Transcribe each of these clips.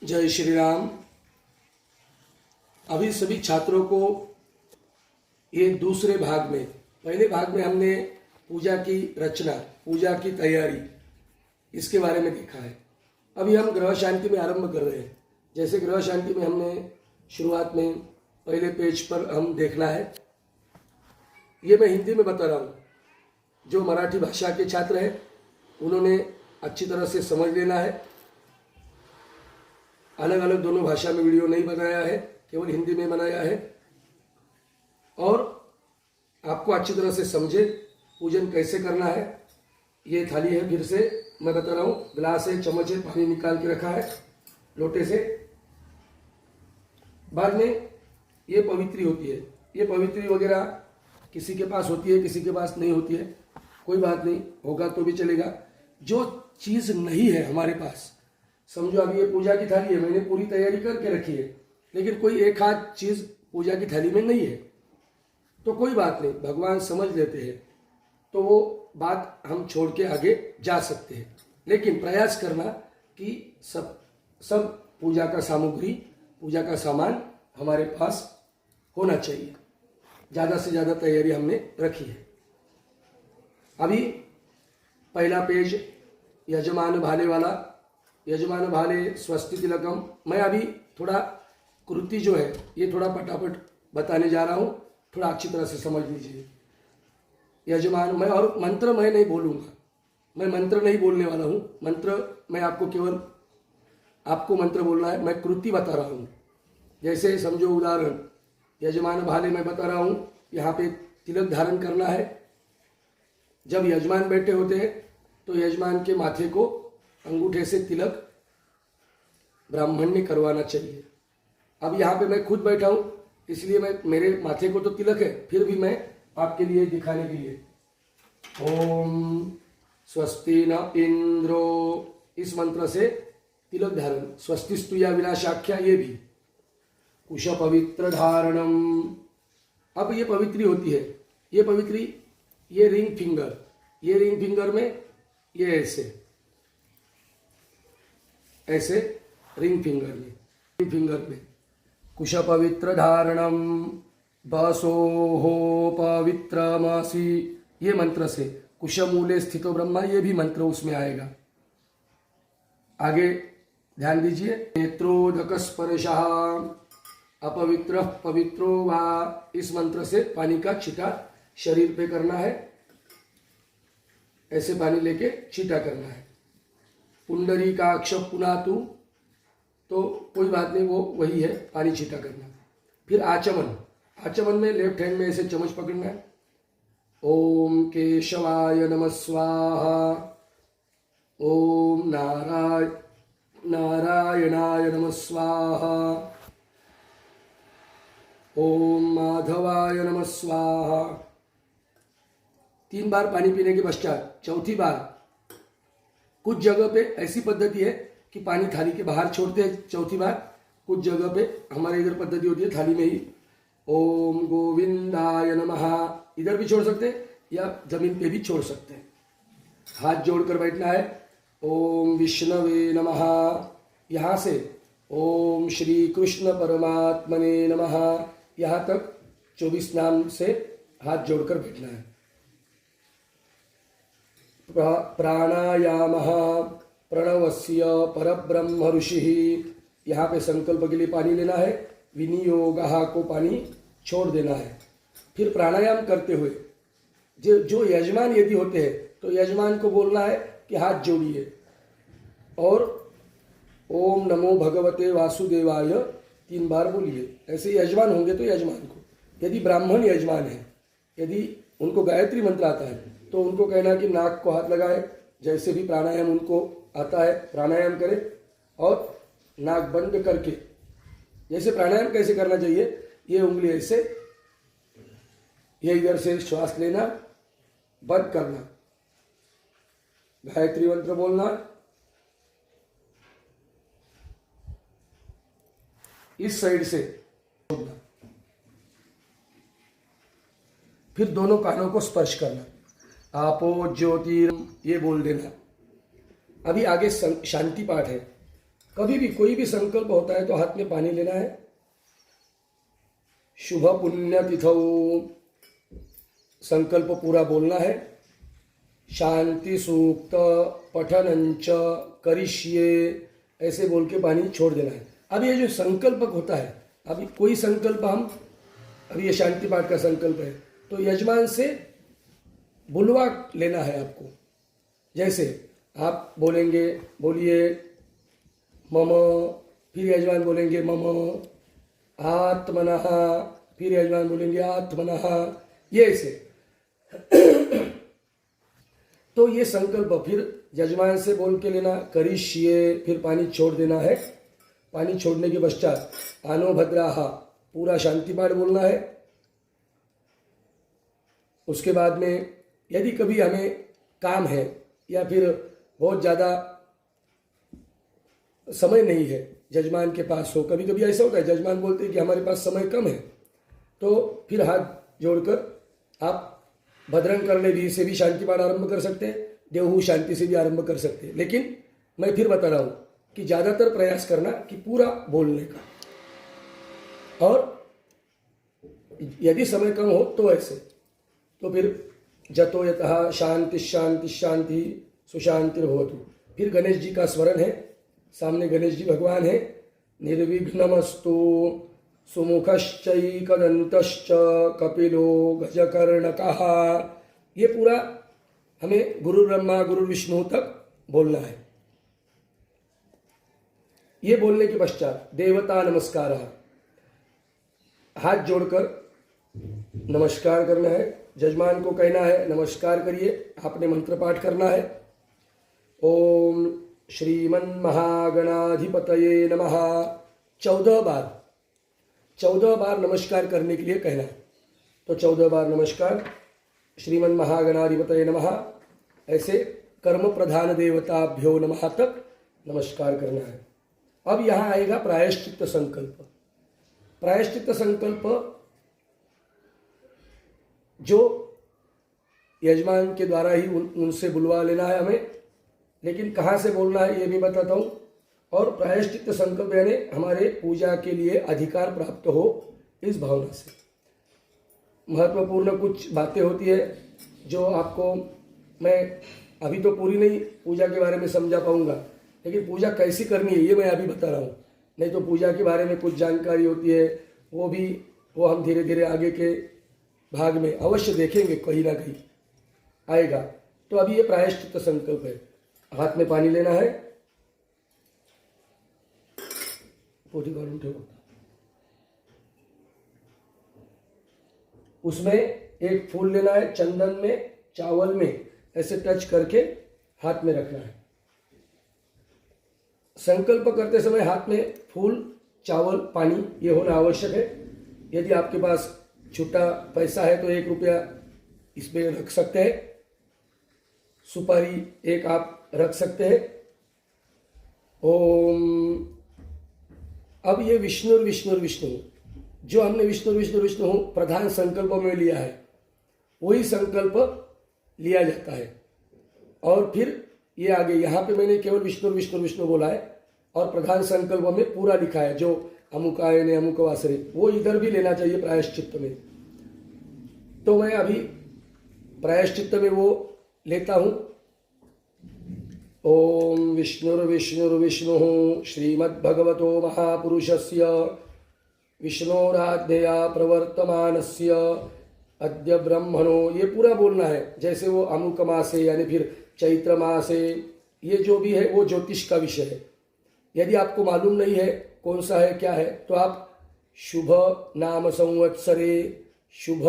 जय श्री राम। अभी सभी छात्रों को ये दूसरे भाग में, पहले भाग में हमने पूजा की रचना, पूजा की तैयारी, इसके बारे में देखा है। अभी हम ग्रह शांति में आरंभ कर रहे हैं। जैसे ग्रह शांति में हमने शुरुआत में पहले पेज पर हम देखना है, ये मैं हिंदी में बता रहा हूँ। जो मराठी भाषा के छात्र हैं उन्होंने अच्छी तरह से समझ लेना है। अलग अलग दोनों भाषा में वीडियो नहीं बनाया है, केवल हिंदी में बनाया है। और आपको अच्छी तरह से समझे पूजन कैसे करना है। ये थाली है, फिर से मैं बता रहा हूँ, गिलास है, चम्मच है, पानी निकाल के रखा है लोटे से। बाद में ये पवित्री होती है। ये पवित्री वगैरह किसी के पास होती है, किसी के पास नहीं होती है, कोई बात नहीं, होगा तो भी चलेगा। जो चीज़ नहीं है हमारे पास, समझो अभी ये पूजा की थाली है, मैंने पूरी तैयारी करके रखी है, लेकिन कोई एक आध चीज़ पूजा की थाली में नहीं है, तो कोई बात नहीं, भगवान समझ लेते हैं, तो वो बात हम छोड़ के आगे जा सकते हैं। लेकिन प्रयास करना कि सब पूजा का सामग्री, पूजा का सामान हमारे पास होना चाहिए। ज़्यादा से ज़्यादा तैयारी हमने रखी है। अभी पहला पेज यजमान भाले वाला, यजमान भाले स्वस्ति तिलकम। मैं अभी थोड़ा कृति जो है ये थोड़ा फटाफट बताने जा रहा हूँ, थोड़ा अच्छी तरह से समझ लीजिए। यजमान, मैं और मंत्र मैं नहीं बोलूँगा, मैं मंत्र नहीं बोलने वाला हूँ। मंत्र मैं आपको केवल आपको मंत्र बोलना है, मैं कृति बता रहा हूँ। जैसे समझो उदाहरण, यजमान भाले मैं बता रहा हूँ, यहाँ पे तिलक धारण करना है। जब यजमान बैठे होते हैं तो यजमान के माथे को अंगूठे से तिलक ब्राह्मण ने करवाना चाहिए। अब यहाँ पे मैं खुद बैठा हूँ, इसलिए मेरे माथे को तो तिलक है, फिर भी मैं आपके लिए दिखाने के लिए ओम स्वस्ति न इंद्रो, इस मंत्र से तिलक धारण। स्वस्ति स्तुया विनाशाख्या, ये भी कुश पवित्र धारणम। अब ये पवित्री होती है, ये पवित्री, ये रिंग फिंगर, ये रिंग फिंगर में ये ऐसे रिंग फिंगर में कुश पवित्र धारणम बसो हो पवित्रमसि, ये मंत्र से कुशमूले स्थितो ब्रह्मा, ये भी मंत्र उसमें आएगा। आगे ध्यान दीजिए, नेत्रोदक स्पर्शः अपवित्र पवित्रो वा, इस मंत्र से पानी का छींटा शरीर पे करना है, ऐसे पानी लेके छींटा करना है। पुंडरीकाक्ष पुनातु, तो कोई बात नहीं, वो वही है, पानी छींटा करना। फिर आचमन, आचमन में लेफ्ट हैंड में ऐसे चम्मच पकड़ना है। ओम केशवाय नमः स्वाहा, ओम नारायणाय नमः स्वाहा, ओम माधवाय नमः स्वाहा। 3 बार पानी पीने के पश्चात चौथी बार, कुछ जगह पे ऐसी पद्धति है कि पानी थाली के बाहर छोड़ते हैं चौथी बार, कुछ जगह पे हमारे इधर पद्धति होती है थाली में ही ओम गोविंदाय नमः, इधर भी छोड़ सकते हैं या जमीन पे भी छोड़ सकते हैं। हाथ जोड़कर बैठना है। ओम विष्णवे नमः, यहाँ से ओम श्री कृष्ण परमात्मने नमः, यहाँ तक 24 नाम से हाथ जोड़कर बैठना है। प्राणायाम प्रणवस्य परब्रह्म ऋषि, यहाँ पे संकल्प के लिए पानी लेना है। विनियोगः को पानी छोड़ देना है। फिर प्राणायाम करते हुए जो यजमान यदि होते हैं तो यजमान को बोलना है कि हाथ जोड़िए और ओम नमो भगवते वासुदेवाय 3 बार बोलिए। ऐसे यजमान होंगे तो यजमान को, यदि ब्राह्मण यजमान है, यदि उनको गायत्री मंत्र आता है तो उनको कहना कि नाक को हाथ लगाए, जैसे भी प्राणायाम उनको आता है प्राणायाम करे, और नाक बंद करके, जैसे प्राणायाम कैसे करना चाहिए, ये उंगली ऐसे, ये इधर से श्वास लेना, बंद करना, गायत्री मंत्र बोलना, इस साइड से छोड़ना, फिर दोनों कानों को स्पर्श करना, आपो ज्योति, ये बोल देना। अभी आगे शांति पाठ है। कभी भी कोई भी संकल्प होता है तो हाथ में पानी लेना है। शुभ पुण्य तिथौ संकल्प पूरा बोलना है। शांति सूक्त पठनंच करिष्ये ऐसे बोल के पानी छोड़ देना है। अब ये जो संकल्प होता है, अभी कोई संकल्प अभी ये शांति पाठ का संकल्प है तो यजमान से बुलवा लेना है आपको। जैसे आप बोलेंगे, बोलिए मम, फिर यजमान बोलेंगे मम आत्मनः, फिर यजमान बोलेंगे आत्मनः, ये ऐसे। तो ये संकल्प फिर यजमान से बोल के लेना, करिष्ये, फिर पानी छोड़ देना है। पानी छोड़ने के पश्चात आनो भद्राहा पूरा शांति पाठ बोलना है। उसके बाद में यदि कभी हमें काम है या फिर बहुत ज़्यादा समय नहीं है जजमान के पास हो, कभी कभी ऐसा होता है जजमान बोलते हैं कि हमारे पास समय कम है, तो फिर हाथ जोड़कर आप भद्रं करने भी से भी शांति पाठ आरंभ कर सकते हैं, देवहू शांति से भी आरंभ कर सकते हैं। लेकिन मैं फिर बता रहा हूँ कि ज़्यादातर प्रयास करना कि पूरा बोलने का, और यदि समय कम हो तो ऐसे, तो फिर जतो यतः शांति शांति शांति सुशांतिर्भवतु। फिर गणेश जी का स्मरण है, सामने गणेश जी भगवान है। निर्विघ्नमस्तु सुमुखश्चैकदन्तश्च कपिलो गजकर्णकः, ये पूरा हमें गुरु ब्रह्मा गुरु विष्णु तक बोलना है। ये बोलने के पश्चात देवता नमस्कार, हाथ जोड़कर नमस्कार करना है। जजमान को कहना है नमस्कार करिए, आपने मंत्र पाठ करना है। ओम श्रीमन्महागणाधिपतये नमः 14 बार नमस्कार करने के लिए कहना है। तो 14 बार नमस्कार श्रीमन्महागणाधिपतये नमः, ऐसे कर्म प्रधान देवताभ्यो नमः तक नमस्कार करना है। अब यहाँ आएगा प्रायश्चित्त संकल्प। प्रायश्चित्त संकल्प जो यजमान के द्वारा ही उनसे बुलवा लेना है हमें, लेकिन कहाँ से बोलना है ये भी बताता हूँ। और प्रायश्चित्त संकल्प यानी हमारे पूजा के लिए अधिकार प्राप्त हो, इस भावना से। महत्वपूर्ण कुछ बातें होती है जो आपको मैं अभी तो पूरी नहीं पूजा के बारे में समझा पाऊंगा, लेकिन पूजा कैसी करनी है ये मैं अभी बता रहा हूँ। नहीं तो पूजा के बारे में कुछ जानकारी होती है, वो हम धीरे धीरे आगे के भाग में अवश्य देखेंगे, कहीं ना कहीं आएगा। तो अभी ये प्रायश्चित्त संकल्प है। हाथ में पानी लेना है, पोथी काढून ठेव, उसमें एक फूल लेना है, चंदन में चावल में ऐसे टच करके हाथ में रखना है। संकल्प करते समय हाथ में फूल, चावल, पानी ये होना आवश्यक है। यदि आपके पास छोटा पैसा है तो 1 रुपया इसमें रख सकते हैं, सुपारी एक आप रख सकते हैं। ओम, अब ये विष्णु जो हमने विष्णु प्रधान संकल्प में लिया है, वही संकल्प लिया जाता है। और फिर ये आगे यहाँ पे मैंने केवल विष्णु बोला है, और प्रधान संकल्प में पूरा लिखा है जो अमुकाय ने अमुक वासरे, वो इधर भी लेना चाहिए प्रायश्चित्त में। तो मैं अभी प्रायश्चित्त में वो लेता हूँ। ओम विष्णुर्विष्णुर्विष्णुः श्रीमद्भगवतो महापुरुषस्य विष्णोराध्यया प्रवर्तमानस्य अद्य ब्रह्मणो, ये पूरा बोलना है। जैसे वो अमुक मासे यानी फिर चैत्र मासे, ये जो भी है वो ज्योतिष का विषय है। यदि आपको मालूम नहीं है कौन सा है क्या है, तो आप शुभ नाम संवत्सरे, शुभ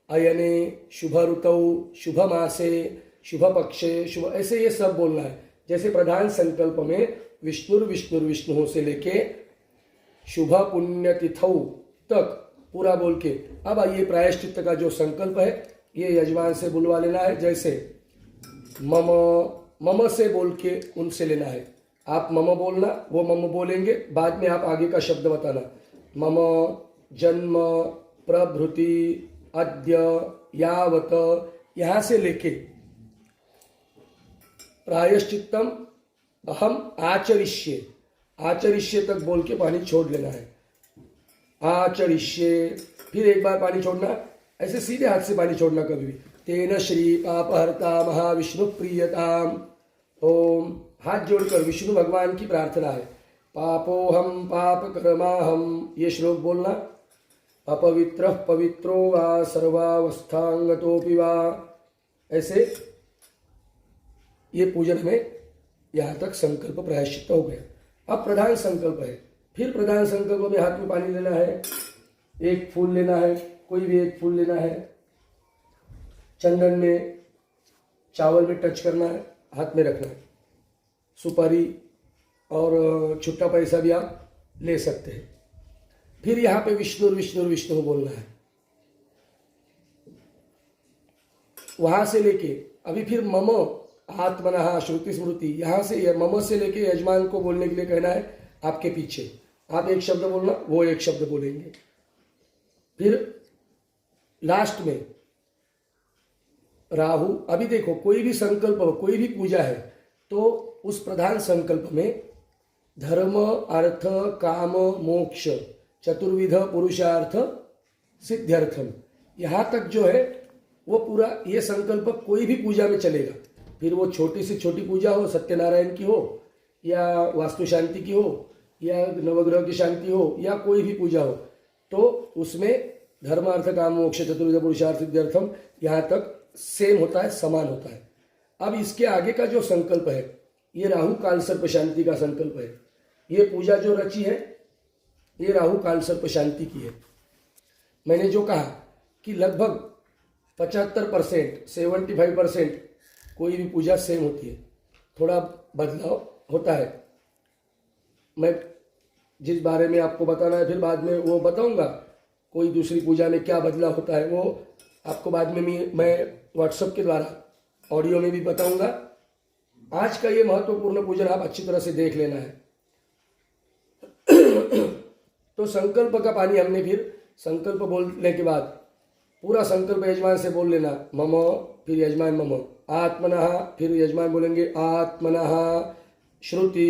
अयने, शुभ ऋतौ, शुभ मासे, शुभ पक्षे, शुभ, ऐसे ये सब बोलना है। जैसे प्रधान संकल्प में विष्णु से लेके शुभ पुण्य तिथौ तक पूरा बोल के, अब आइए प्रायश्चित्त का जो संकल्प है ये यजमान से बुलवा लेना है। जैसे मम से बोल के उनसे लेना है। आप मम बोलना, वो मम बोलेंगे, बाद में आप आगे का शब्द बताना। मम जन्म प्रभृति अद्य यावत, यहाँ से लेके प्रायश्चित्तम अहम आचरिष्ये, आचरिष्ये तक बोल के पानी छोड़ लेना है। आचरिष्ये, फिर एक बार पानी छोड़ना, ऐसे सीधे हाथ से पानी छोड़ना कभी भी। तेन श्री पापहर्ता महाविष्णु प्रियताम। ओम, हाथ जोड़कर विष्णु भगवान की प्रार्थना है। पापोहम पाप कर्माहम, ये श्लोक बोलना। अपवित्र पवित्रो वा सर्वावस्थांगतोपि वा, ऐसे ये पूजन में यहाँ तक संकल्प प्रायश्चित हो गया। अब प्रधान संकल्प है। फिर प्रधान संकल्प में हाथ में पानी लेना है, एक फूल लेना है, कोई भी एक फूल लेना है, चंदन में चावल में टच करना है, हाथ में रखना है। सुपारी और छुट्टा पैसा भी आप ले सकते हैं। फिर यहाँ पे विष्णु विष्णु विष्णु बोलना है। वहां से लेके अभी फिर मम आत्मनः श्रुति स्मृति, यहाँ से मम से लेके यजमान को बोलने के लिए कहना है आपके पीछे। आप एक शब्द बोलना, वो एक शब्द बोलेंगे। फिर लास्ट में राहु। अभी देखो, कोई भी संकल्प, कोई भी पूजा है तो उस प्रधान संकल्प में धर्म अर्थ काम मोक्ष चतुर्विध पुरुषार्थ सिद्ध्यर्थम, यहाँ तक जो है वो पूरा ये संकल्प कोई भी पूजा में चलेगा। फिर वो छोटी से छोटी पूजा हो, सत्यनारायण की हो या वास्तु शांति की हो या नवग्रह की शांति हो या कोई भी पूजा हो, तो उसमें धर्म अर्थ काम मोक्ष चतुर्विध पुरुषार्थ सिद्ध्यर्थम यहाँ तक सेम होता है, समान होता है। अब इसके आगे का जो संकल्प है, ये राहु काल सर्प शांति का संकल्प है। ये पूजा जो रची है ये राहु काल सर्प शांति की है। मैंने जो कहा कि लगभग 75%, 75% कोई भी पूजा सेम होती है, थोड़ा बदलाव होता है। मैं जिस बारे में आपको बताना है फिर बाद में वो बताऊंगा, कोई दूसरी पूजा में क्या बदलाव होता है वो आपको बाद में मैं व्हाट्सएप के द्वारा ऑडियो में भी बताऊंगा। आज का ये महत्वपूर्ण पूजन आप अच्छी तरह से देख लेना है। तो संकल्प का पानी हमने फिर संकल्प बोलने के बाद पूरा संकल्प यजमान से बोल लेना, मम, फिर यजमान मम, आत्मनः, फिर यजमान बोलेंगे आत्मनः, श्रुति